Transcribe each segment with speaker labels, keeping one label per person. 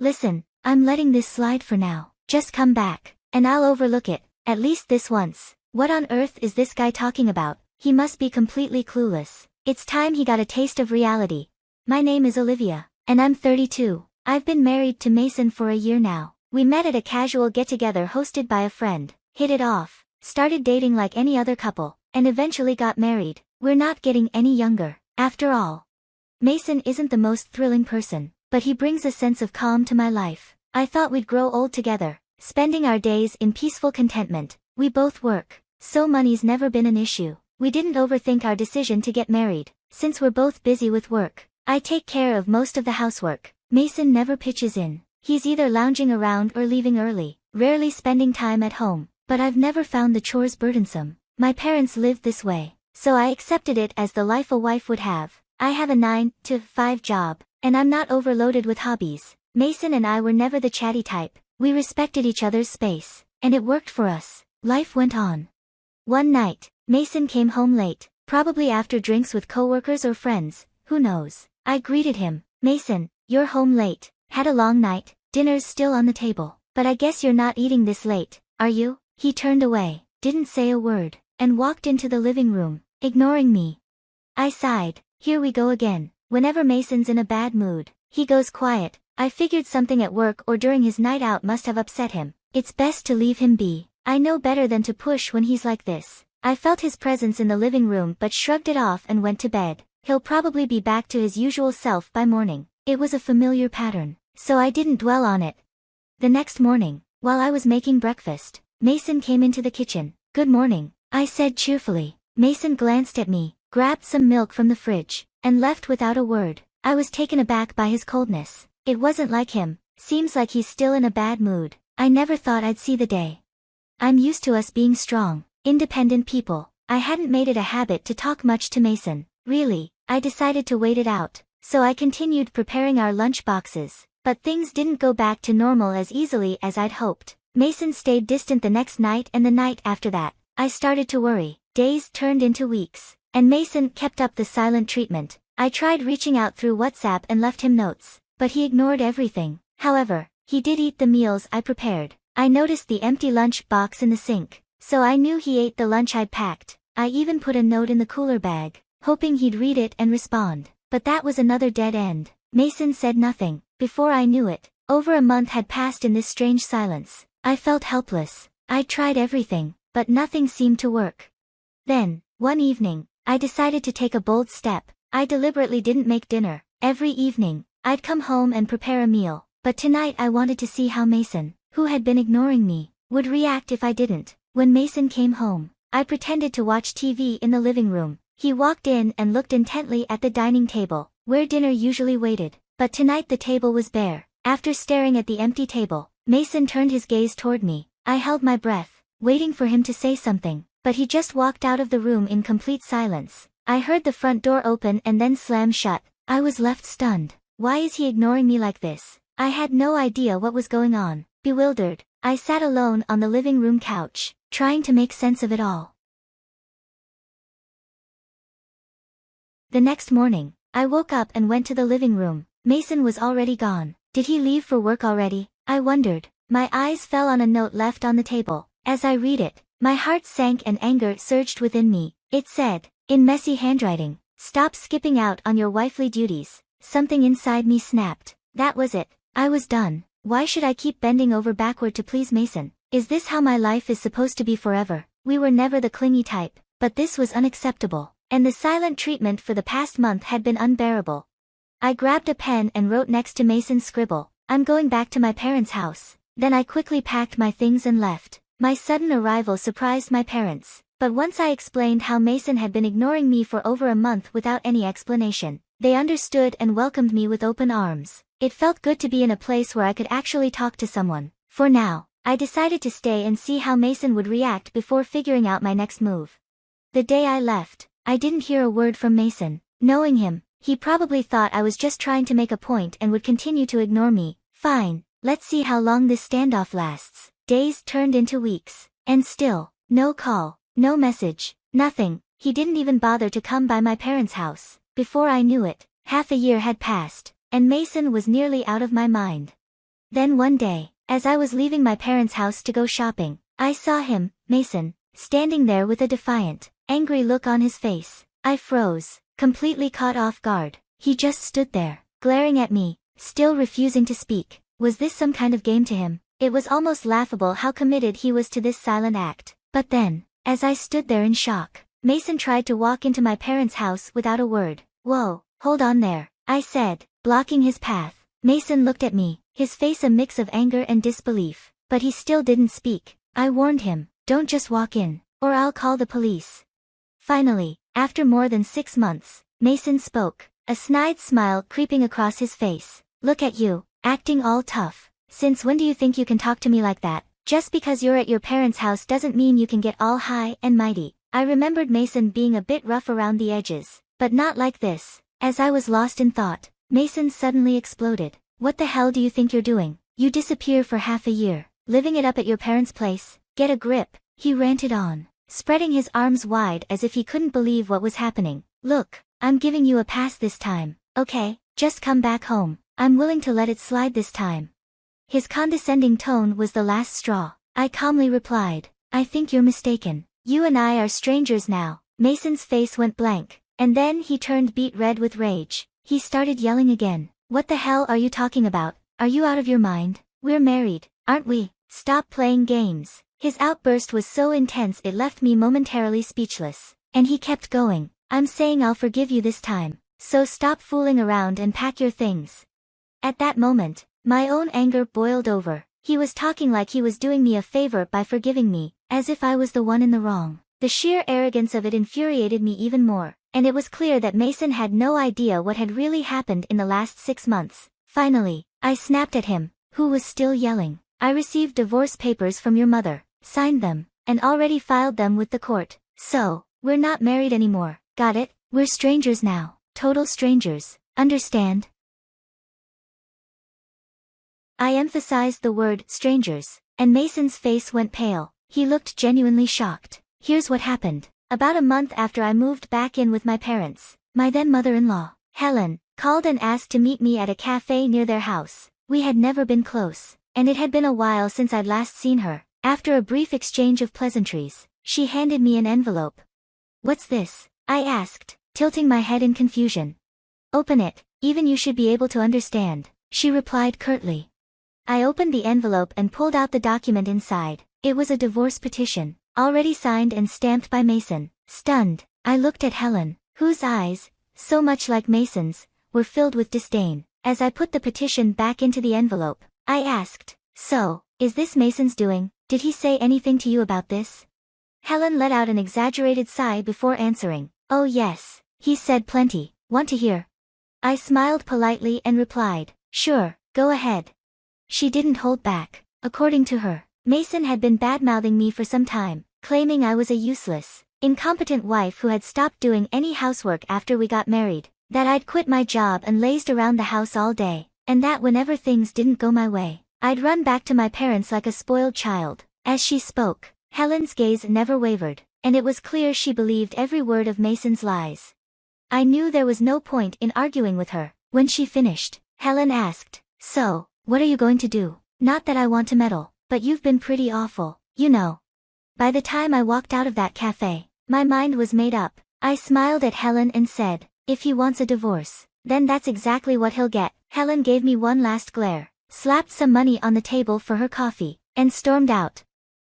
Speaker 1: Listen, I'm letting this slide for now. Just come back, and I'll overlook it, at least this once. What on earth is this guy talking about? He must be completely clueless. It's time he got a taste of reality. My name is Olivia, and I'm 32. I've been married to Mason for a year now. We met at a casual get-together hosted by a friend, hit it off, started dating like any other couple, and eventually got married. We're not getting any younger, after all. Mason isn't the most thrilling person, but he brings a sense of calm to my life. I thought we'd grow old together, spending our days in peaceful contentment. We both work, so money's never been an issue. We didn't overthink our decision to get married, since we're both busy with work. I take care of most of the housework. Mason never pitches in. He's either lounging around or leaving early, rarely spending time at home, but I've never found the chores burdensome. My parents lived this way, so I accepted it as the life a wife would have. I have a 9-to-5 job, and I'm not overloaded with hobbies. Mason and I were never the chatty type. We respected each other's space, and it worked for us. Life went on. One night, Mason came home late, probably after drinks with coworkers or friends, who knows. I greeted him. Mason, you're home late. Had a long night. Dinner's still on the table. But I guess you're not eating this late, are you? He turned away, didn't say a word, and walked into the living room, ignoring me. I sighed. Here we go again. Whenever Mason's in a bad mood, he goes quiet. I figured something at work or during his night out must have upset him. It's best to leave him be. I know better than to push when he's like this. I felt his presence in the living room but shrugged it off and went to bed. He'll probably be back to his usual self by morning. It was a familiar pattern, so I didn't dwell on it. The next morning, while I was making breakfast, Mason came into the kitchen. Good morning, I said cheerfully. Mason glanced at me, grabbed some milk from the fridge, and left without a word. I was taken aback by his coldness. It wasn't like him. Seems like he's still in a bad mood. I never thought I'd see the day. I'm used to us being strong, independent people. I hadn't made it a habit to talk much to Mason. Really, I decided to wait it out, so I continued preparing our lunch boxes. But things didn't go back to normal as easily as I'd hoped. Mason stayed distant the next night and the night after that. I started to worry. Days turned into weeks, and Mason kept up the silent treatment. I tried reaching out through WhatsApp and left him notes, but he ignored everything. However, he did eat the meals I prepared. I noticed the empty lunch box in the sink, so I knew he ate the lunch I'd packed. I even put a note in the cooler bag, hoping he'd read it and respond. But that was another dead end. Mason said nothing. Before I knew it, over a month had passed in this strange silence. I felt helpless. I tried everything, but nothing seemed to work. Then, one evening, I decided to take a bold step. I deliberately didn't make dinner. Every evening, I'd come home and prepare a meal. But tonight I wanted to see how Mason, who had been ignoring me, would react if I didn't. When Mason came home, I pretended to watch TV in the living room. He walked in and looked intently at the dining table, where dinner usually waited. But tonight the table was bare. After staring at the empty table, Mason turned his gaze toward me. I held my breath, waiting for him to say something, but he just walked out of the room in complete silence. I heard the front door open and then slam shut. I was left stunned. Why is he ignoring me like this? I had no idea what was going on. Bewildered, I sat alone on the living room couch, trying to make sense of it all. The next morning, I woke up and went to the living room. Mason was already gone. Did he leave for work already? I wondered. My eyes fell on a note left on the table. As I read it, my heart sank and anger surged within me. It said, in messy handwriting, "Stop skipping out on your wifely duties." Something inside me snapped. That was it. I was done. Why should I keep bending over backward to please Mason? Is this how my life is supposed to be forever? We were never the clingy type, but this was unacceptable, and the silent treatment for the past month had been unbearable. I grabbed a pen and wrote next to Mason's scribble, "I'm going back to my parents' house." Then I quickly packed my things and left. My sudden arrival surprised my parents, but once I explained how Mason had been ignoring me for over a month without any explanation, they understood and welcomed me with open arms. It felt good to be in a place where I could actually talk to someone. For now, I decided to stay and see how Mason would react before figuring out my next move. The day I left, I didn't hear a word from Mason. Knowing him, he probably thought I was just trying to make a point and would continue to ignore me. Fine, let's see how long this standoff lasts. Days turned into weeks, and still, no call, no message, nothing. He didn't even bother to come by my parents' house. Before I knew it, half a year had passed, and Mason was nearly out of my mind. Then one day, as I was leaving my parents' house to go shopping, I saw him, Mason, standing there with a defiant, angry look on his face. I froze, completely caught off guard. He just stood there, glaring at me, still refusing to speak. Was this some kind of game to him? It was almost laughable how committed he was to this silent act. But then, as I stood there in shock, Mason tried to walk into my parents' house without a word. "Whoa, hold on there," I said, blocking his path. Mason looked at me, his face a mix of anger and disbelief, but he still didn't speak. I warned him, "Don't just walk in, or I'll call the police." Finally, after more than 6 months, Mason spoke, a snide smile creeping across his face. "Look at you, acting all tough. Since when do you think you can talk to me like that? Just because you're at your parents' house doesn't mean you can get all high and mighty." I remembered Mason being a bit rough around the edges, but not like this. As I was lost in thought, Mason suddenly exploded. "What the hell do you think you're doing? You disappear for half a year, living it up at your parents' place. Get a grip," he ranted on, spreading his arms wide as if he couldn't believe what was happening. "Look, I'm giving you a pass this time, okay? Just come back home. I'm willing to let it slide this time." His condescending tone was the last straw. I calmly replied, "I think you're mistaken. You and I are strangers now." Mason's face went blank, and then he turned beet red with rage. He started yelling again. "What the hell are you talking about? Are you out of your mind? We're married, aren't we? Stop playing games." His outburst was so intense it left me momentarily speechless. And he kept going. "I'm saying I'll forgive you this time, so stop fooling around and pack your things." At that moment, my own anger boiled over. He was talking like he was doing me a favor by forgiving me, as if I was the one in the wrong. The sheer arrogance of it infuriated me even more, and it was clear that Mason had no idea what had really happened in the last 6 months. Finally, I snapped at him, who was still yelling. "I received divorce papers from your mother, signed them, and already filed them with the court. So, we're not married anymore, got it? We're strangers now, total strangers, understand?" I emphasized the word strangers, and Mason's face went pale. He looked genuinely shocked. Here's what happened. About a month after I moved back in with my parents, my then mother-in-law, Helen, called and asked to meet me at a cafe near their house. We had never been close, and it had been a while since I'd last seen her. After a brief exchange of pleasantries, she handed me an envelope. "What's this?" I asked, tilting my head in confusion. "Open it, even you should be able to understand," she replied curtly. I opened the envelope and pulled out the document inside. It was a divorce petition, already signed and stamped by Mason. Stunned, I looked at Helen, whose eyes, so much like Mason's, were filled with disdain. As I put the petition back into the envelope, I asked, "So, is this Mason's doing? Did he say anything to you about this?" Helen let out an exaggerated sigh before answering. "Oh yes, he said plenty. Want to hear?" I smiled politely and replied, "Sure, go ahead." She didn't hold back. According to her, Mason had been bad-mouthing me for some time, claiming I was a useless, incompetent wife who had stopped doing any housework after we got married, that I'd quit my job and lazed around the house all day, and that whenever things didn't go my way, I'd run back to my parents like a spoiled child. As she spoke, Helen's gaze never wavered, and it was clear she believed every word of Mason's lies. I knew there was no point in arguing with her. When she finished, Helen asked, "So, what are you going to do? Not that I want to meddle, but you've been pretty awful, you know." By the time I walked out of that cafe, my mind was made up. I smiled at Helen and said, "If he wants a divorce, then that's exactly what he'll get." Helen gave me one last glare, slapped some money on the table for her coffee, and stormed out.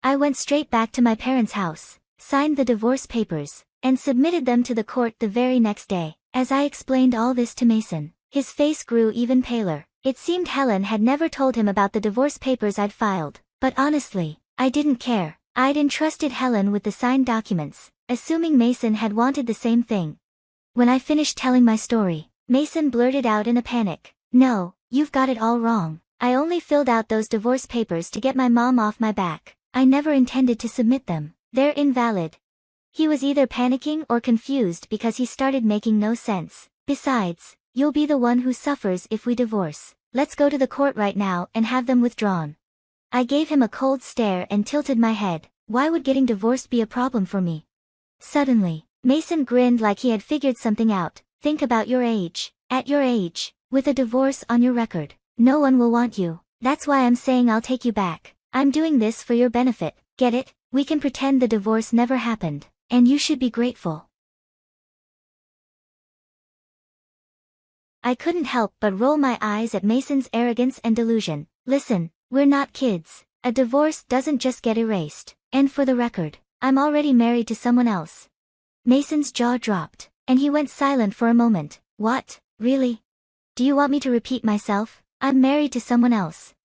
Speaker 1: I went straight back to my parents' house, signed the divorce papers, and submitted them to the court the very next day. As I explained all this to Mason, his face grew even paler. It seemed Helen had never told him about the divorce papers I'd filed, but honestly, I didn't care. I'd entrusted Helen with the signed documents, assuming Mason had wanted the same thing. When I finished telling my story, Mason blurted out in a panic, "No, you've got it all wrong. I only filled out those divorce papers to get my mom off my back. I never intended to submit them. They're invalid." He was either panicking or confused because he started making no sense. "Besides, you'll be the one who suffers if we divorce. Let's go to the court right now and have them withdrawn." I gave him a cold stare and tilted my head. Why would getting divorced be a problem for me? Suddenly, Mason grinned like he had figured something out. "Think about your age. At your age, with a divorce on your record, no one will want you. That's why I'm saying I'll take you back. I'm doing this for your benefit, get it? We can pretend the divorce never happened, and you should be grateful. I couldn't help but roll my eyes at Mason's arrogance and delusion. Listen, we're not kids. A divorce doesn't just get erased. And for the record, I'm already married to someone else. Mason's jaw dropped, and he went silent for a moment. What? Really? Do you want me to repeat myself? I'm married to someone else.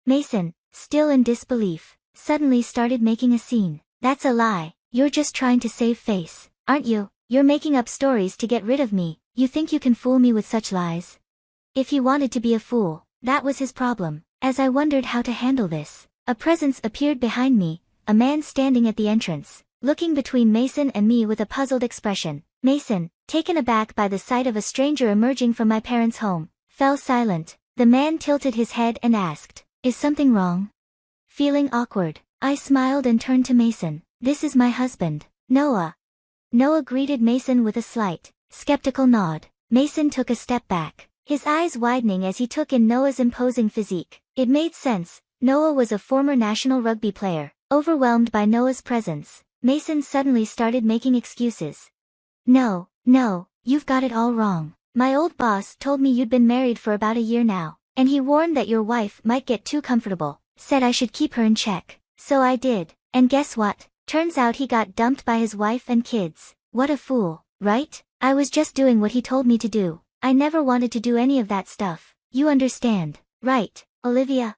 Speaker 1: Mason, still in disbelief, suddenly started making a scene. That's a lie. You're just trying to save face, aren't you? You're making up stories to get rid of me. You think you can fool me with such lies? If he wanted to be a fool, that was his problem. As I wondered how to handle this, a presence appeared behind me, a man standing at the entrance, looking between Mason and me with a puzzled expression. Mason, taken aback by the sight of a stranger emerging from my parents' home, fell silent. The man tilted his head and asked, "Is something wrong?" Feeling awkward, I smiled and turned to Mason. "This is my husband, Noah." Noah greeted Mason with a slight, skeptical nod. Mason took a step back, his eyes widening as he took in Noah's imposing physique. It made sense. Noah was a former national rugby player. Overwhelmed by Noah's presence, Mason suddenly started making excuses. No, you've got it all wrong. My old boss told me you'd been married for about a year now, and he warned that your wife might get too comfortable, said I should keep her in check. So I did, and guess what? Turns out he got dumped by his wife and kids. What a fool, right? I was just doing what he told me to do. I never wanted to do any of that stuff. You understand, right, Olivia?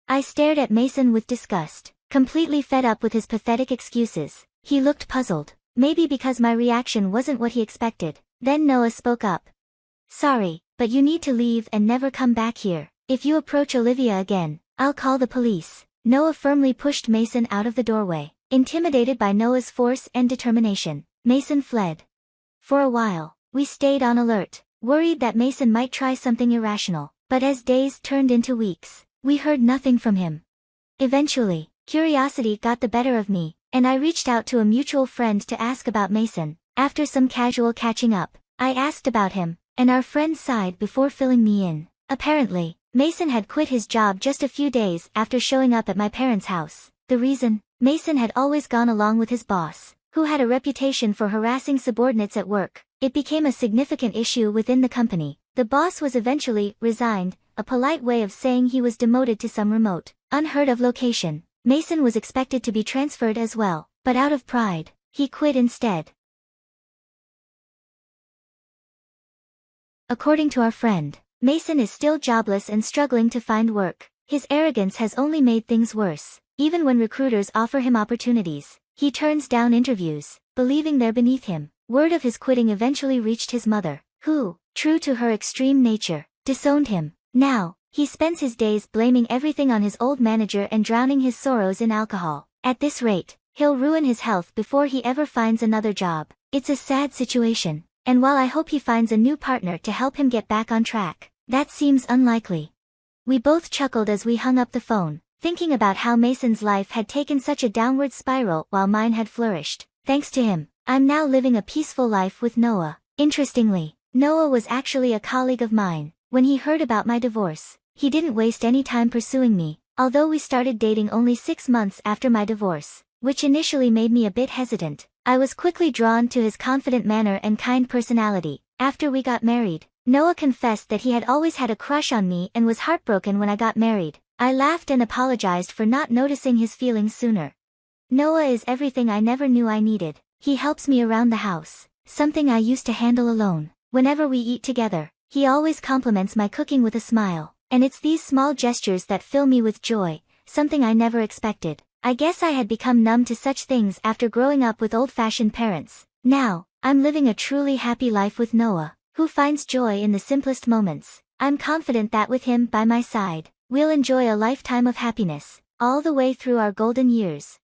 Speaker 1: I stared at Mason with disgust, completely fed up with his pathetic excuses. He looked puzzled, maybe because my reaction wasn't what he expected. Then Noah spoke up. Sorry, but you need to leave and never come back here. If you approach Olivia again, I'll call the police. Noah firmly pushed Mason out of the doorway. Intimidated by Noah's force and determination, Mason fled. For a while, we stayed on alert, worried that Mason might try something irrational, but as days turned into weeks, we heard nothing from him. Eventually, curiosity got the better of me, and I reached out to a mutual friend to ask about Mason. After some casual catching up, I asked about him, and our friend sighed before filling me in. Apparently, Mason had quit his job just a few days after showing up at my parents' house. The reason? Mason had always gone along with his boss, who had a reputation for harassing subordinates at work. It became a significant issue within the company. The boss was eventually resigned, a polite way of saying he was demoted to some remote, unheard of location. Mason was expected to be transferred as well, but out of pride, he quit instead. According to our friend, Mason is still jobless and struggling to find work. His arrogance has only made things worse. Even when recruiters offer him opportunities, he turns down interviews, believing they're beneath him. Word of his quitting eventually reached his mother, who, true to her extreme nature, disowned him. Now, he spends his days blaming everything on his old manager and drowning his sorrows in alcohol. At this rate, he'll ruin his health before he ever finds another job. It's a sad situation, and while I hope he finds a new partner to help him get back on track, that seems unlikely. We both chuckled as we hung up the phone, thinking about how Mason's life had taken such a downward spiral while mine had flourished. Thanks to him, I'm now living a peaceful life with Noah. Interestingly, Noah was actually a colleague of mine. When he heard about my divorce, he didn't waste any time pursuing me, although we started dating only 6 months after my divorce, which initially made me a bit hesitant. I was quickly drawn to his confident manner and kind personality. After we got married, Noah confessed that he had always had a crush on me and was heartbroken when I got married. I laughed and apologized for not noticing his feelings sooner. Noah is everything I never knew I needed. He helps me around the house, something I used to handle alone. Whenever we eat together, he always compliments my cooking with a smile, and it's these small gestures that fill me with joy, something I never expected. I guess I had become numb to such things after growing up with old-fashioned parents. Now, I'm living a truly happy life with Noah, who finds joy in the simplest moments. I'm confident that with him by my side, we'll enjoy a lifetime of happiness, all the way through our golden years.